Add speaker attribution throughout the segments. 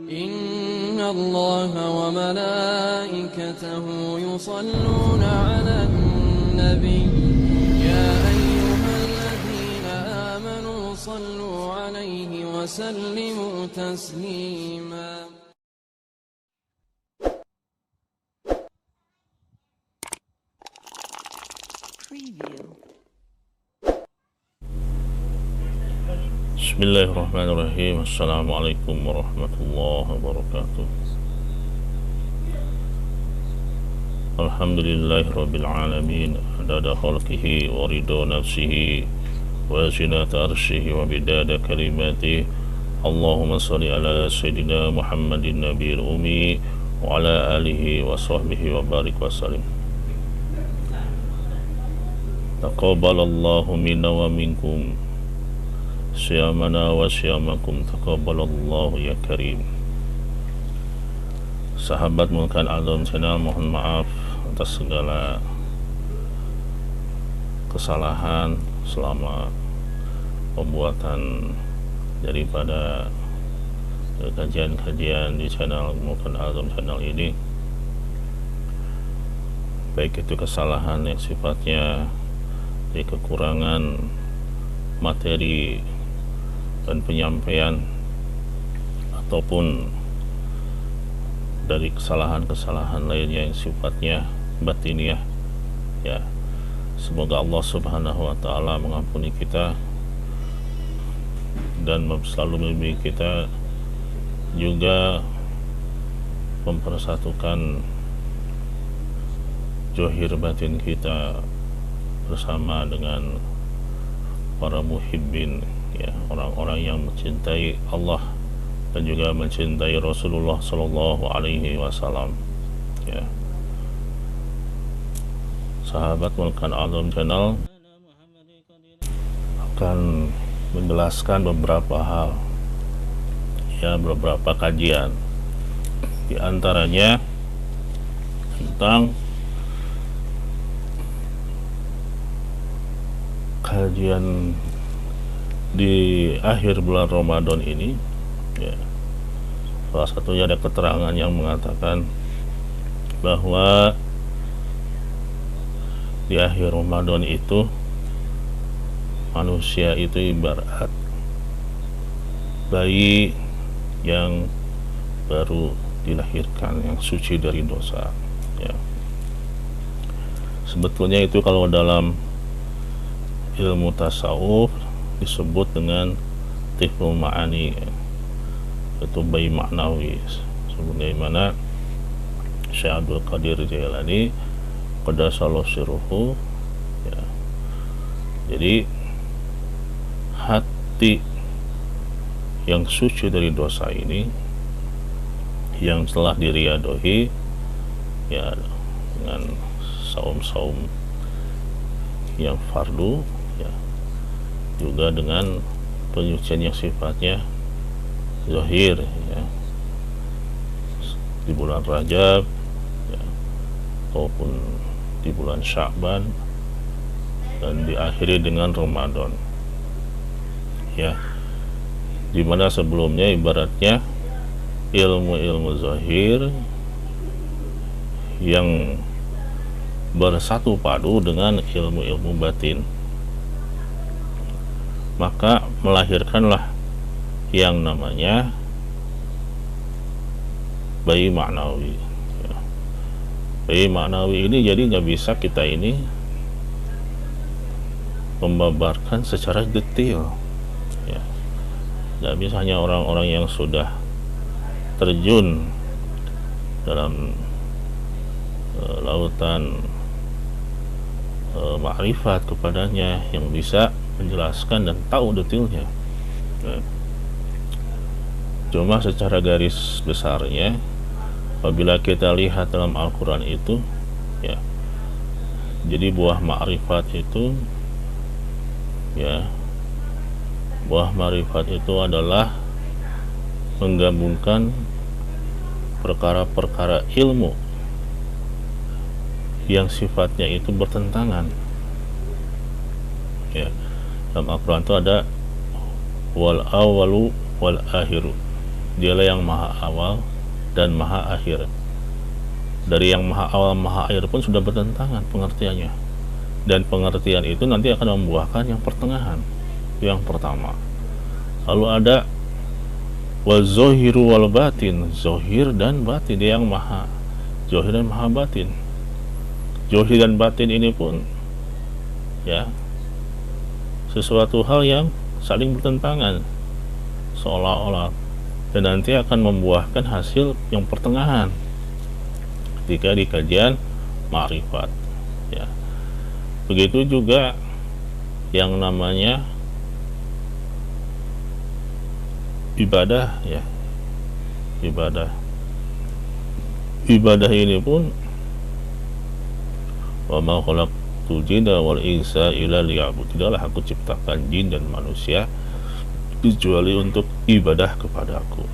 Speaker 1: إن الله وملائكته يصلون على النبي يا أيها الذين آمنوا صلوا عليه وسلموا تسليما.
Speaker 2: Bismillahirrahmanirrahim. Assalamualaikum warahmatullahi wabarakatuh. Alhamdulillahirabbil alamin, adada khalqihi wa ridha nafsihi wa zinata arsyihi wa bidada kalimatihi. Allahumma shalli ala sayyidina Muhammadin nabiyil ummi wa ala alihi wa sahbihi wa barik wa sallim. Taqabbalallahu minna wa minkum syamana wa syamakum, taqabbalallahu ya karim. Sahabat Mulkan Azam Channel, mohon maaf atas segala kesalahan selama pembuatan daripada kajian-kajian di channel Mulkan Azam Channel ini, baik itu kesalahan yang sifatnya dari kekurangan materi dan penyampaian ataupun dari kesalahan-kesalahan lainnya yang sifatnya batiniah, ya. Semoga Allah Subhanahu wa taala mengampuni kita dan selalu membimbing kita, juga mempersatukan zahir batin kita bersama dengan para muhibbin, ya, orang-orang yang mencintai Allah dan juga mencintai Rasulullah Sallallahu Alaihi Wasallam, ya. Sahabat Mulkan Azam Channel akan menjelaskan beberapa hal, ya, beberapa kajian, di antaranya tentang kajian di akhir bulan Ramadan ini, ya. Salah satunya ada keterangan yang mengatakan bahwa di akhir Ramadan itu manusia itu ibarat bayi yang baru dilahirkan, yang suci dari dosa, ya. Sebetulnya itu kalau dalam ilmu tasawuf disebut dengan tiflul ma'ani, ya. Itu bayi maknawi, sebagaimana Syekh Abdul Qadir Jailani qaddasallahu sirruhu, ya. Jadi hati yang suci dari dosa ini, yang telah diriadohi, ya, dengan saum-saum yang fardu, ya, juga dengan penyucian yang sifatnya zahir, ya, di bulan Rajab, ya, ataupun di bulan Sya'ban, dan diakhiri dengan Ramadan, ya, dimana sebelumnya ibaratnya ilmu-ilmu zahir yang bersatu padu dengan ilmu-ilmu batin, maka melahirkanlah yang namanya bayi maknawi, ya. Bayi maknawi ini jadi nggak bisa kita ini membabarkan secara detail, ya. Nggak bisa hanya orang-orang yang sudah terjun dalam lautan ma'rifat kepadanya yang bisa menjelaskan dan tahu detailnya, ya. Cuma secara garis besarnya, apabila kita lihat dalam Al-Quran itu, ya, jadi buah ma'rifat itu, ya, buah ma'rifat itu adalah menggabungkan perkara-perkara ilmu yang sifatnya itu bertentangan, ya. Dalam Al-Quran itu ada wal awalu wal akhiru, Dialah yang maha awal dan maha akhir. Dari yang maha awal maha akhir pun sudah bertentangan pengertiannya, dan pengertian itu nanti akan membuahkan yang pertengahan. Yang pertama, lalu ada wazohiru wal batin, zohir dan batin. Dia yang maha zohir dan maha batin. Zohir dan batin ini pun ya sesuatu hal yang saling bertentangan seolah-olah, dan nanti akan membuahkan hasil yang pertengahan ketika di kajian ma'rifat ya. Begitu juga yang namanya ibadah ya. Ibadah ini pun wa ma khalaqtul jinna wal insa illa liya'budun. Tidaklah aku ciptakan jin dan manusia kecuali untuk ibadah kepadaku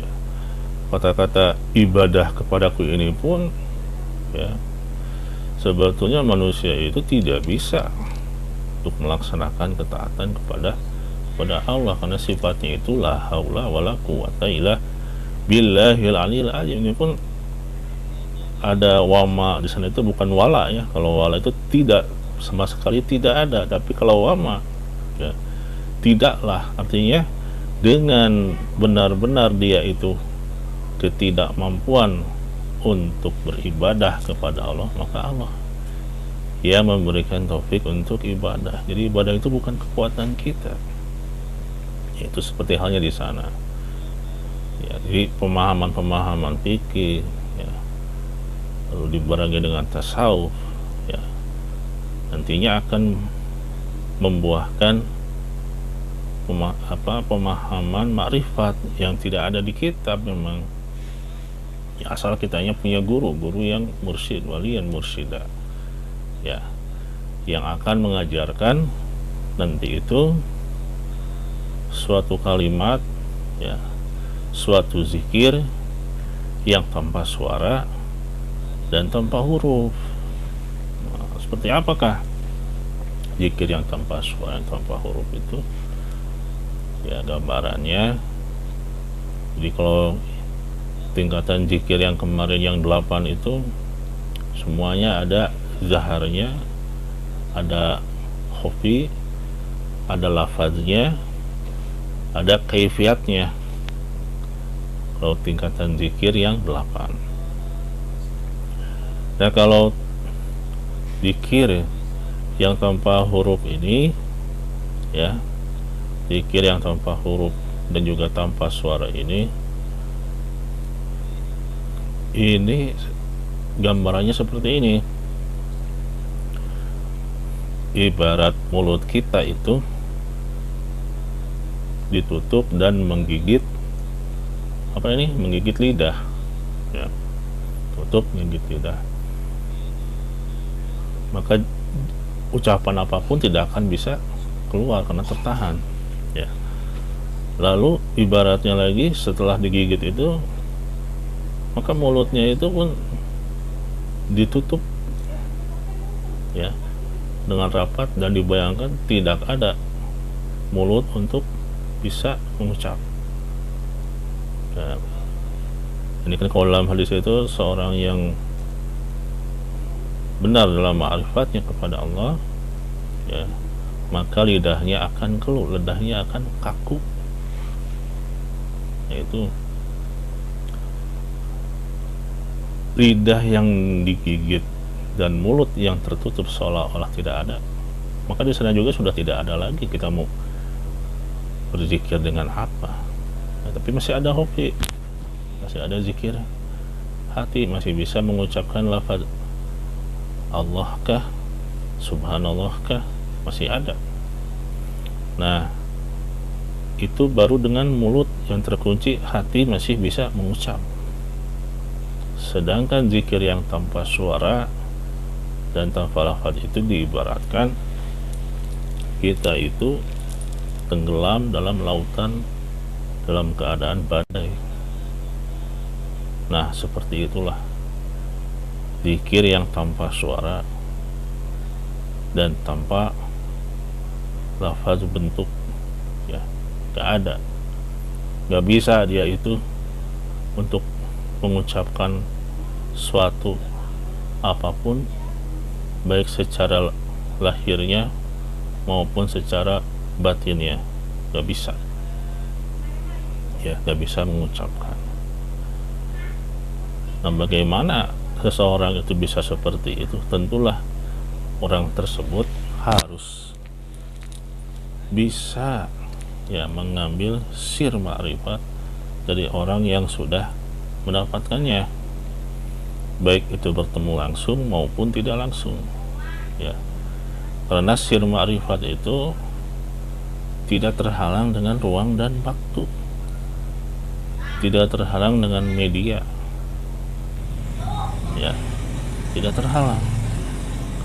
Speaker 2: ya. Kata-kata ibadah kepadaku ini pun ya, sebetulnya manusia itu tidak bisa untuk melaksanakan ketaatan kepada Allah, karena sifatnya itu la haula wala quwata illa billahil aliyil azim. Ini pun ada wama di sana, itu bukan wala ya. Kalau wala itu tidak, sama sekali tidak ada, tapi kalau wama ya, tidaklah, artinya dengan benar-benar dia itu ketidakmampuan untuk beribadah kepada Allah, maka Allah yang memberikan taufik untuk ibadah. Jadi ibadah itu bukan kekuatan kita, itu seperti halnya di sana ya. Jadi pemahaman fikih ya, lalu dibarengi dengan tasawuf ya, nantinya akan membuahkan pemahaman makrifat yang tidak ada di kitab memang ya, asal kitanya punya guru yang mursyid, walian mursyida ya, yang akan mengajarkan nanti itu suatu kalimat ya, suatu zikir yang tanpa suara dan tanpa huruf. Nah, seperti apakah zikir yang tanpa suara dan tanpa huruf itu ya? Gambarannya, jadi kalau tingkatan zikir yang kemarin yang 8 itu semuanya ada zaharnya, ada khofi, ada lafaznya, ada kaifiatnya. Kalau tingkatan zikir yang 8. Nah, kalau zikir yang tanpa huruf ini ya, zikir yang tanpa huruf dan juga tanpa suara ini gambarannya seperti ini. Ibarat mulut kita itu ditutup dan menggigit menggigit lidah ya, tutup menggigit lidah, maka ucapan apapun tidak akan bisa keluar karena tertahan ya. Lalu ibaratnya lagi, setelah digigit itu maka mulutnya itu pun ditutup ya dengan rapat, dan dibayangkan tidak ada mulut untuk bisa mengucap ya. Ini kan kalau dalam hadis itu seorang yang benar dalam ma'rifatnya kepada Allah ya, maka lidahnya akan keluh, lidahnya akan kaku, yaitu lidah yang digigit dan mulut yang tertutup seolah-olah tidak ada, maka di sana juga sudah tidak ada lagi kita mau berzikir dengan apa nah, tapi masih ada hobi, masih ada zikir hati, masih bisa mengucapkan lafaz Allah kah, subhanallah kah, masih ada. Nah, itu baru dengan mulut yang terkunci, hati masih bisa mengucap. Sedangkan zikir yang tanpa suara dan tanpa lafaz itu diibaratkan kita itu tenggelam dalam lautan dalam keadaan badai. Nah, seperti itulah zikir yang tanpa suara dan tanpa lafaz bentuk ya, gak ada. Gak bisa dia itu untuk mengucapkan suatu apapun, baik secara lahirnya maupun secara batinnya, gak bisa, ya, gak bisa mengucapkan. Nah, bagaimana seseorang itu bisa seperti itu? Tentulah orang tersebut harus bisa, ya, mengambil sir ma'rifat dari orang yang sudah mendapatkannya, baik itu bertemu langsung maupun tidak langsung, ya. Karena sir ma'rifat itu tidak terhalang dengan ruang dan waktu, tidak terhalang dengan media, ya, tidak terhalang.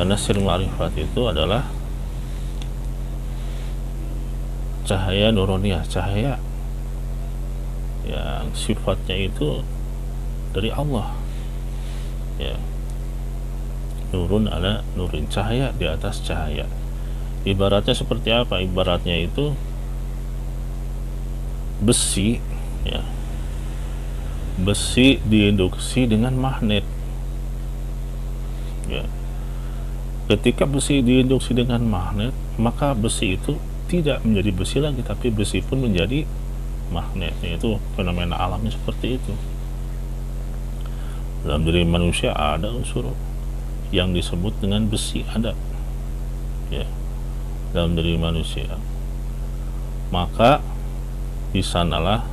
Speaker 2: Karena sir ma'rifat itu adalah cahaya nuroniyah, cahaya yang sifatnya itu dari Allah, ya. Nurun ala nurin, cahaya di atas cahaya. Ibaratnya seperti apa? Ibaratnya itu besi, ya, besi diinduksi dengan magnet, ya. Ketika besi diinduksi dengan magnet, maka besi itu tidak menjadi besi lagi, tapi besi pun menjadi magnet. Itu fenomena alamnya seperti itu. Dalam diri manusia ada unsur yang disebut dengan besi, ada, ya, dalam diri manusia. Maka di sanalah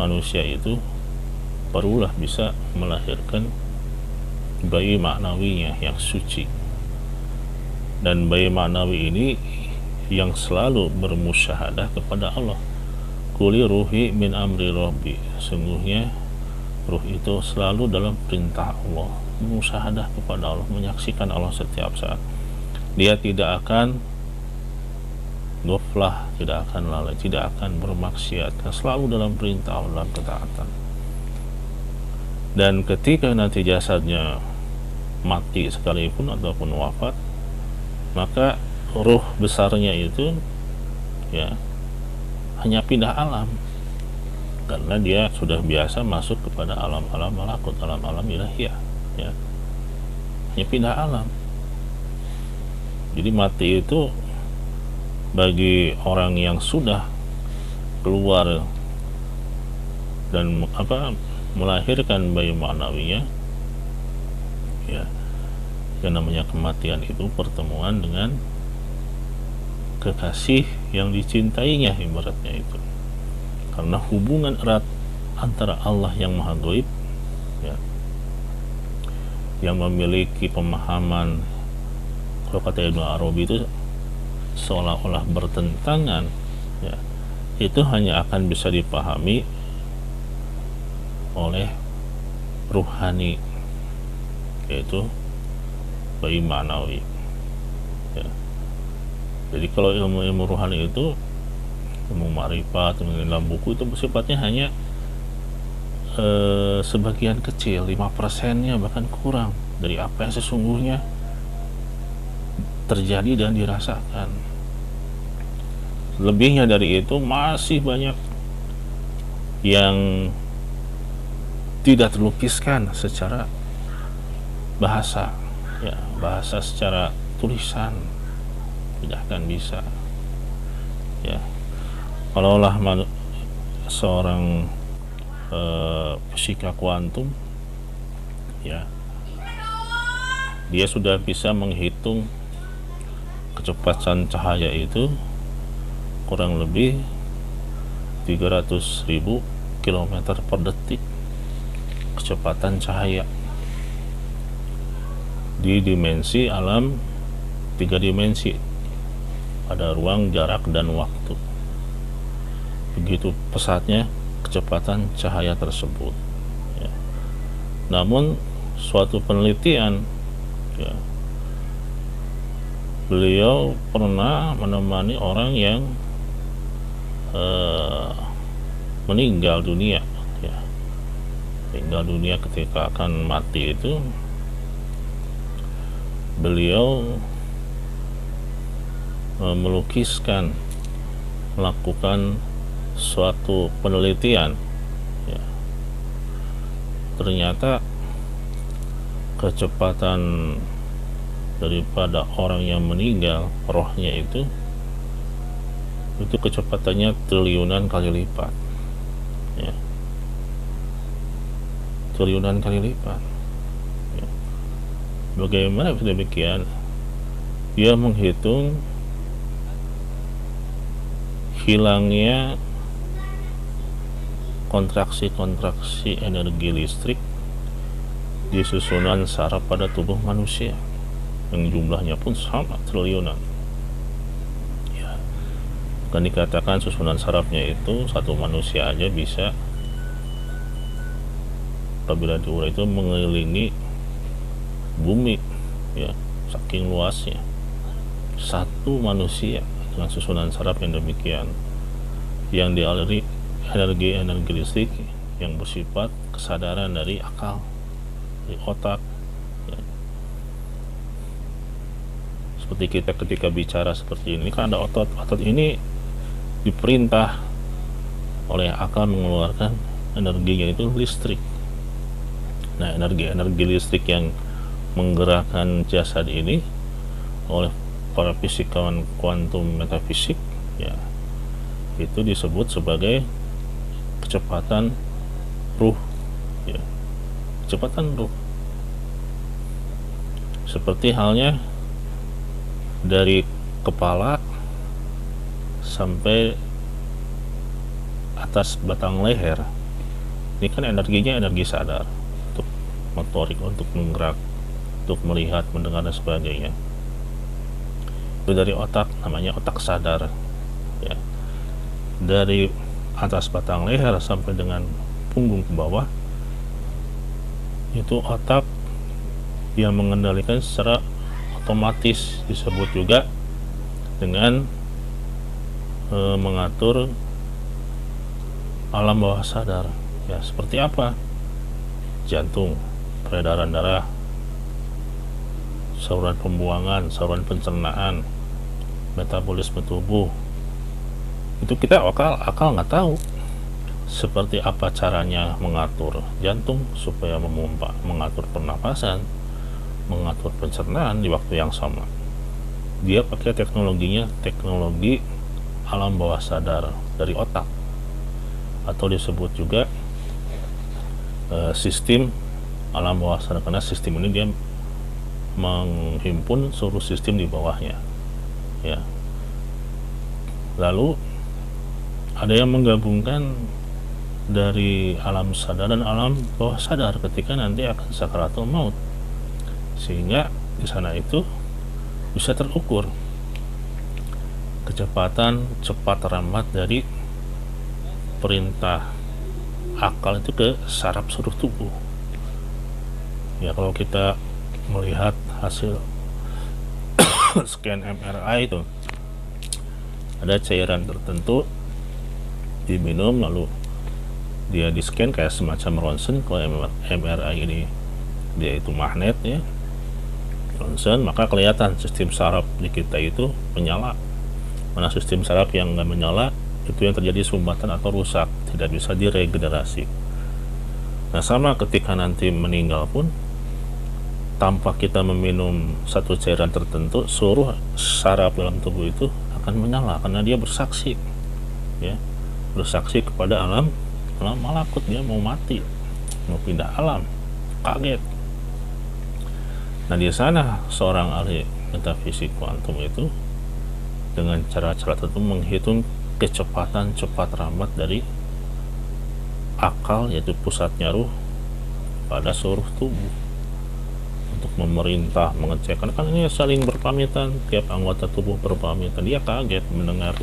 Speaker 2: manusia itu barulah bisa melahirkan bayi maknawinya yang suci. Dan bayi maknawi ini yang selalu bermusyahadah kepada Allah. Kuli ruhi min amri rabbi, sungguhnya ruh itu selalu dalam perintah Allah, musyahadah kepada Allah, menyaksikan Allah setiap saat. Dia tidak akan ghaflah, tidak akan lalai, tidak akan bermaksiat, selalu dalam perintah Allah, dalam ketaatan. Dan ketika nanti jasadnya mati sekalipun ataupun wafat, maka ruh besarnya itu, ya, hanya pindah alam, karena dia sudah biasa masuk kepada alam-alam malakut, alam-alam ilahiyah, ya, hanya pindah alam. Jadi mati itu bagi orang yang sudah keluar dan melahirkan bayi maknawinya, ya, yang namanya kematian itu pertemuan dengan kekasih yang dicintainya, ibaratnya itu. Karena hubungan erat antara Allah yang maha gaib, ya, yang memiliki pemahaman, kalau kata Ibnu Arabi itu seolah-olah bertentangan, ya, itu hanya akan bisa dipahami oleh ruhani, yaitu bayi ma'nawi, ya. Jadi kalau ilmu-ilmu ruhani itu, ilmu ma'rifat, dalam buku itu sifatnya hanya sebagian kecil, 5%-nya bahkan kurang dari apa yang sesungguhnya terjadi dan dirasakan. Lebihnya dari itu masih banyak yang tidak terlukiskan secara bahasa, ya, bahasa secara tulisan tidak akan bisa, ya. Kalaulah seorang fisika kuantum, ya, dia sudah bisa menghitung kecepatan cahaya itu kurang lebih 300.000 km per detik, kecepatan cahaya di dimensi alam 3 dimensi, pada ruang, jarak, dan waktu. Begitu pesatnya kecepatan cahaya tersebut, ya. Namun suatu penelitian, ya, beliau pernah menemani orang yang meninggal dunia, ya, meninggal dunia. Ketika akan mati itu, beliau melakukan suatu penelitian, ya, ternyata kecepatan daripada orang yang meninggal, rohnya itu kecepatannya triliunan kali lipat, ya, triliunan kali lipat, ya. Bagaimana bisa demikian? Dia menghitung hilangnya kontraksi-kontraksi energi listrik di susunan saraf pada tubuh manusia yang jumlahnya pun sama triliunan, ya. Kan dikatakan susunan sarafnya itu satu manusia aja bisa, apabila diurai itu, mengelilingi bumi, ya, saking luasnya satu manusia dengan susunan saraf yang demikian, yang dialiri energi listrik yang bersifat kesadaran dari akal, dari otak, ya. Seperti kita ketika bicara seperti ini kan ada otot ini diperintah oleh akal mengeluarkan energinya itu listrik. Nah, energi listrik yang menggerakkan jasad ini oleh para fisikawan kuantum metafisik, ya, itu disebut sebagai kecepatan ruh, ya, kecepatan ruh. Seperti halnya dari kepala sampai atas batang leher, ini kan energinya energi sadar, untuk motorik, untuk menggerak, untuk melihat, mendengar, dan sebagainya. Itu dari otak, namanya otak sadar, ya. Dari atas batang leher sampai dengan punggung ke bawah, itu otak yang mengendalikan secara otomatis, disebut juga dengan mengatur alam bawah sadar, ya. Seperti apa? Jantung, peredaran darah, saluran pembuangan, saluran pencernaan, metabolisme tubuh. Itu kita akal nggak tahu seperti apa caranya mengatur jantung supaya memompa, mengatur pernapasan, mengatur pencernaan di waktu yang sama. Dia pakai teknologinya, teknologi alam bawah sadar dari otak, atau disebut juga sistem alam bawah sadar, karena sistem ini dia menghimpun seluruh sistem di bawahnya, ya. Lalu ada yang menggabungkan dari alam sadar dan alam bawah sadar ketika nanti akan sakaratul maut, sehingga di sana itu bisa terukur kecepatan cepat lambat dari perintah akal itu ke saraf seluruh tubuh, ya. Kalau kita melihat hasil scan MRI itu, ada cairan tertentu diminum lalu dia di scan kayak semacam ronsen. Kalau MRI ini dia itu magnet, ya, ronsen, maka kelihatan sistem saraf di kita itu menyala. Mana sistem saraf yang nggak menyala, itu yang terjadi sumbatan atau rusak, tidak bisa diregenerasi. Nah, sama ketika nanti meninggal pun, tanpa kita meminum satu cairan tertentu, seluruh saraf dalam tubuh itu akan menyala karena dia bersaksi, ya, bersaksi kepada alam malakut. Dia mau mati, mau pindah alam, kaget. Nah, di sana seorang ahli metafisik kuantum itu dengan cara-cara tertentu menghitung kecepatan cepat lambat dari akal, yaitu pusatnya ruh, pada seluruh tubuh untuk memerintah, mengecek. Kan ini saling berpamitan, tiap anggota tubuh berpamitan. Dia kaget mendengar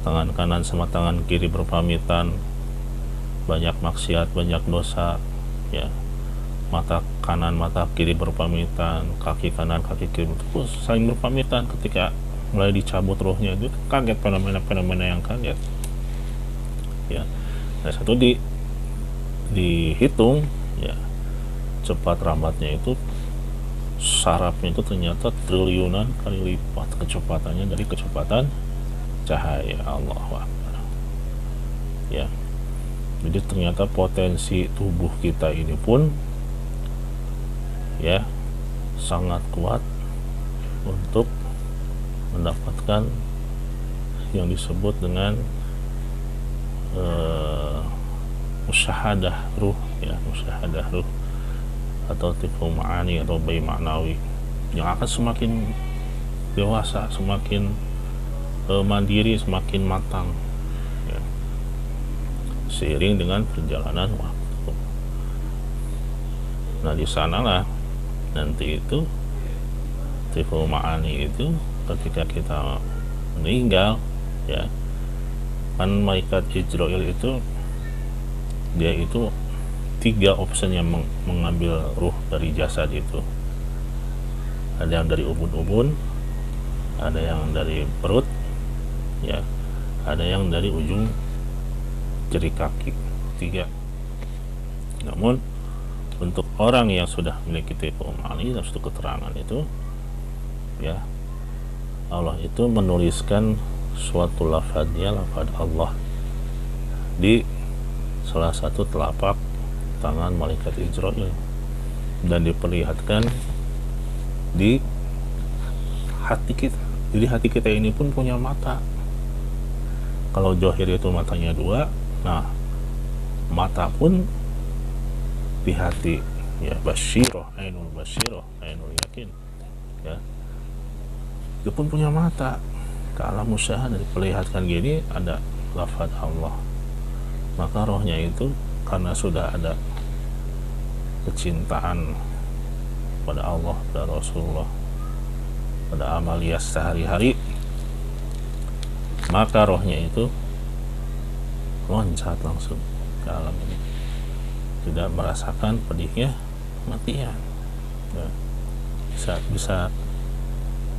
Speaker 2: tangan kanan sama tangan kiri berpamitan, banyak maksiat, banyak dosa, ya. Mata kanan mata kiri berpamitan, kaki kanan kaki kiri terus saling berpamitan. Ketika mulai dicabut rohnya, itu kaget, fenomena yang kaget, ya. Nah, satu dihitung, ya, cepat lambatnya itu, sarafnya itu ternyata triliunan kali lipat kecepatannya dari kecepatan cahaya. Allahu Akbar. ya. Jadi ternyata potensi tubuh kita ini pun ya sangat kuat untuk mendapatkan yang disebut dengan musyahadah ruh, ya, musyahadah ruh atau tifu ma'ani atau bayi maknawi yang akan semakin dewasa, semakin mandiri, semakin matang, ya, seiring dengan perjalanan waktu. Nah, di sanalah nanti itu tifu ma'ani itu ketika kita meninggal, ya, kan malaikat Israel itu dia itu 3 option yang mengambil ruh dari jasad itu. Ada yang dari ubun-ubun, ada yang dari perut, ya, ada yang dari ujung jari kaki, 3. Namun untuk orang yang sudah memiliki tifu ma'ani dan suatu keterangan itu, ya, Allah itu menuliskan suatu lafadznya, lafadz Allah di salah satu telapak tangan malaikat Israel dan diperlihatkan di hati kita. Jadi hati kita ini pun punya mata. Kalau Johir itu matanya 2, nah mata pun di hati, ya, basyiroh, ainul yakin, ya, itu pun punya mata. Ke alam musyahadah diperlihatkan gini, ada lafadz Allah, maka rohnya itu karena sudah ada kecintaan pada Allah, pada Rasulullah, pada amaliyah sehari-hari, maka rohnya itu loncat langsung ke alam ini, tidak merasakan pedihnya kematian, ya.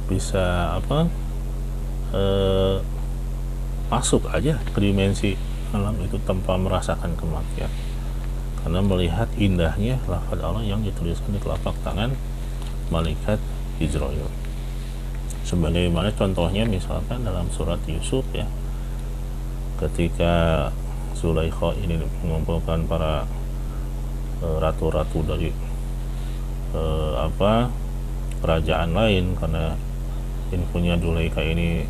Speaker 2: bisa apa, masuk aja ke dimensi alam itu tanpa merasakan kematian, karena melihat indahnya lafaz Allah yang dituliskan di telapak tangan malaikat Israel. Sebagaimana contohnya misalkan dalam surat Yusuf, ya, ketika Zulaikha ini mengumpulkan para ratu-ratu dari kerajaan lain, karena infonya Zulaikha ini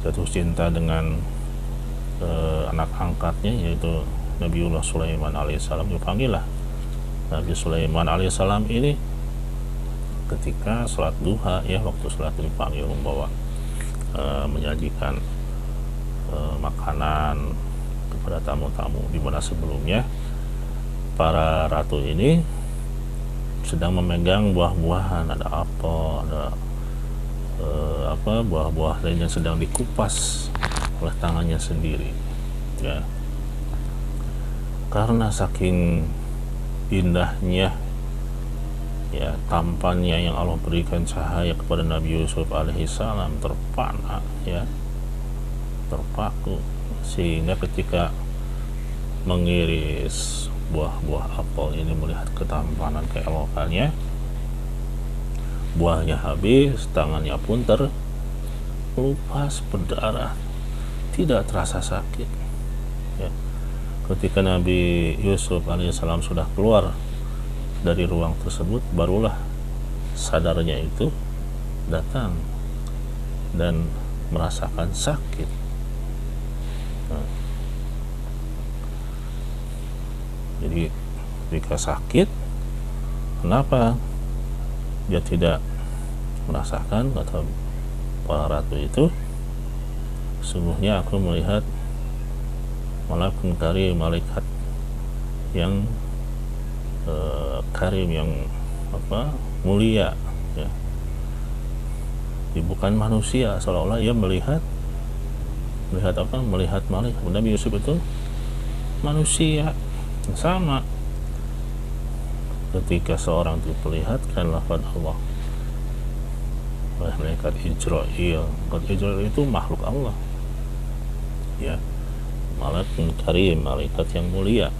Speaker 2: jatuh cinta dengan anak angkatnya yaitu Nabiullah Sulaiman alaihissalam. Dipanggillah Nabi Sulaiman alaihissalam ini ketika sholat duha, ya, waktu sholat dipanggil membawa menyajikan makanan kepada tamu-tamu, di mana sebelumnya para ratu ini sedang memegang buah-buahan, ada apel, ada buah-buah lain yang sedang dikupas oleh tangannya sendiri, ya. Karena saking indahnya, ya, tampannya yang Allah berikan cahaya kepada Nabi Yusuf alaihissalam, terpana, ya, terpaku, sehingga ketika mengiris buah-buah apel ini melihat ketampanan keelokannya, buahnya habis, tangannya pun terlupas berdarah, tidak terasa sakit, ya. Ketika Nabi Yusuf alaihissalam sudah keluar dari ruang tersebut, barulah sadarnya itu datang dan merasakan sakit. Nah, jadi ketika sakit, kenapa dia tidak merasakan? Kata para ratu itu, sungguhnya aku melihat malaikat karim, malaikat yang karim, yang mulia, ya. Dia bukan manusia, seolah-olah ia melihat malaikat. Nabi Yusuf itu manusia sama. Ketika seorang diperlihatkan lafaz Allah oleh malaikat Israel, itu makhluk Allah, ya, malaikat karim, malaikat yang mulia,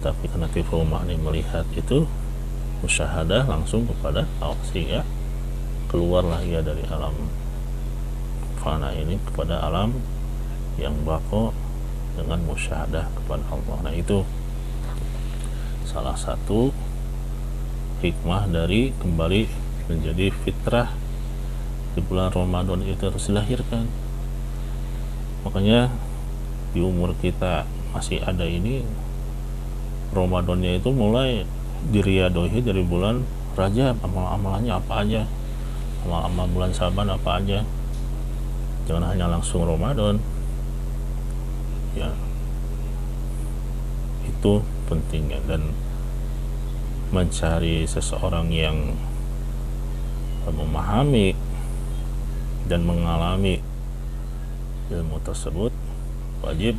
Speaker 2: tapi karena tifu ma'ani melihat itu musyahadah langsung kepada Allah, sehingga keluarlah ia dari alam fana ini kepada alam yang bako, dengan musyahadah kepada Allah. Nah, itu salah satu hikmah dari kembali menjadi fitrah di bulan Ramadan itu harus dilahirkan. Makanya di umur kita masih ada ini, Ramadannya itu mulai diriadohi dari bulan Rajab. Amal-amalannya apa aja, amal-amal bulan Saban apa aja, jangan hanya langsung Ramadan ya. Itu pentingnya. Dan mencari seseorang yang memahami dan mengalami ilmu tersebut wajib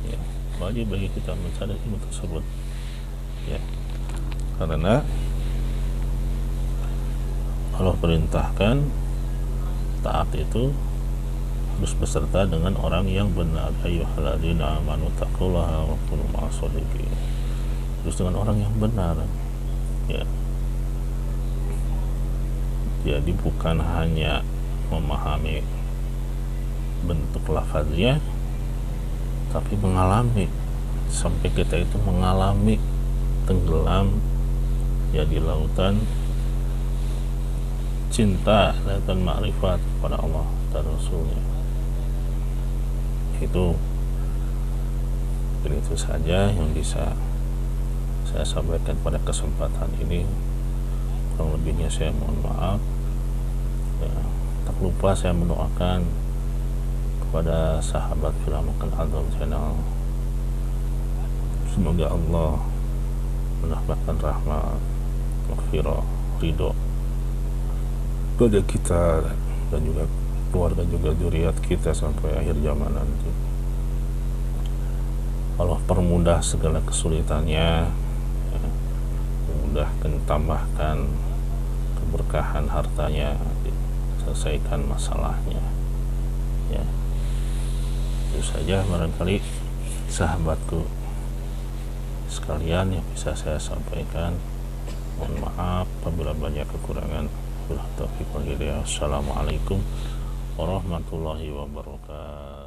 Speaker 2: ya, wajib bagi kita mencari ilmu tersebut ya, karena Allah perintahkan taat itu harus beserta dengan orang yang benar. Ayyuhalladzina amanu taqullaha wa kunu ma'as shodiqin, harus dengan orang yang benar ya. Jadi bukan hanya memahami bentuk lafaznya, tapi mengalami, sampai kita itu mengalami tenggelam ya di lautan cinta dan makrifat kepada Allah dan Rasulnya. Itu saja yang bisa saya sampaikan pada kesempatan ini. Kurang lebihnya saya mohon maaf ya. Tak lupa saya mendoakan kepada sahabat Filamakan Azam channel, semoga Allah mendapatkan rahmat, maghfirah, ridho pada kita dan juga keluarga, juga zuriat kita sampai akhir zaman nanti. Allah permudah segala kesulitannya ya, mudahkan, tambahkan keberkahan hartanya, selesaikan masalahnya ya. Itu saja barangkali sahabatku sekalian yang bisa saya sampaikan. Mohon maaf apabila banyak kekurangan. Wassalamualaikum warahmatullahi wabarakatuh.